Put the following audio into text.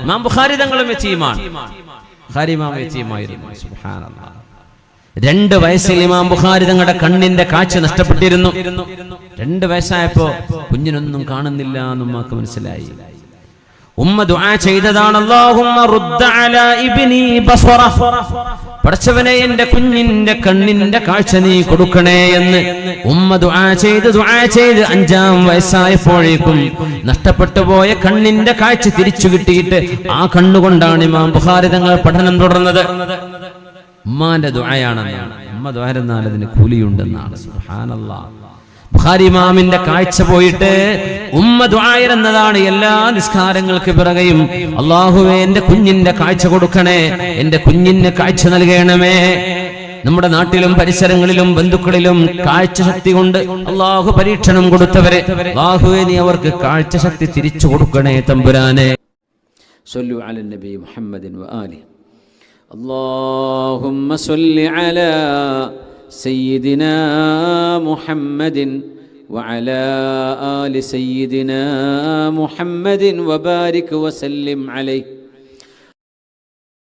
ഇമാം ബുഖാരി തങ്ങളും യതീമാണ്. ബുഖാരി ഇമാം യതീമായിരുന്നു. സുബ്ഹാനല്ലാഹ്. 2 വയസ്സിൽ ഇമാം ബുഖാരി തങ്ങളുടെ കണ്ണിന്റെ കാഴ്ച നഷ്ടപ്പെട്ടിരുന്നു. 2 വയസ്സായപ്പോ കുഞ്ഞിനൊന്നും കാണുന്നില്ല എന്ന് ഉമ്മക്ക് മനസ്സിലായി. ഉമ്മ ദുആ ചെയ്തതാണ്, അല്ലാഹുമ്മ റുദ്ദ അലാ ഇബ്നി ബസറ, പടച്ചവനെ എന്റെ കുഞ്ഞിന്റെ കണ്ണിന്റെ കാഴ്ച നീ കൊടുക്കണേ എന്ന് ഉമ്മ ദുആ ചെയ്ത് 5-ാം വയസ്സായപ്പോഴേക്കും നഷ്ടപ്പെട്ടു പോയ കണ്ണിന്റെ കാഴ്ച തിരിച്ചു കിട്ടിയിട്ട് ആ കണ്ണുകൊണ്ടാണ് ഇമാം ബുഖാരി തങ്ങൾ പഠനം തുടർന്നത്. ഉമ്മാന്റെ ദുആയാണെന്നാണ്. ഉമ്മ ദുആ എന്നാൽ അതിന് കൂലിയുണ്ടെന്നാണ്. സുബ്ഹാനല്ലാഹ്. ബുഖാരി ഇമാമിന്റെ കാഴ്ച പോയിട്ട് ഉമ്മ ദുആ എന്നതാണ് എല്ലാ നിസ്കാരങ്ങൾക്ക് പിറകെയും, അല്ലാഹുവേ എന്റെ കുഞ്ഞിന്റെ കാഴ്ച കൊടുക്കണേ, എന്റെ കുഞ്ഞിന് കാഴ്ച നൽകണമേ. നമ്മുടെ നാട്ടിലും പരിസരങ്ങളിലും ബന്ധുക്കളിലും കാഴ്ച ശക്തി കൊണ്ട് അല്ലാഹു പരീക്ഷണം കൊടുത്തവരെ അല്ലാഹുവേ നീ അവർക്ക് കാഴ്ച ശക്തി തിരിച്ചു കൊടുക്കണേ തമ്പുരാനെ. സ്വല്ലു അല നബി മുഹമ്മദിൻ വആലി. അല്ലാഹുമ്മ സ്വല്ലി അലാ സയ്യിദിനാ മുഹമ്മദിൻ വഅലാ ആലി സയ്യിദിനാ മുഹമ്മദിൻ വബാരിക് വസല്ലിം അലൈഹി.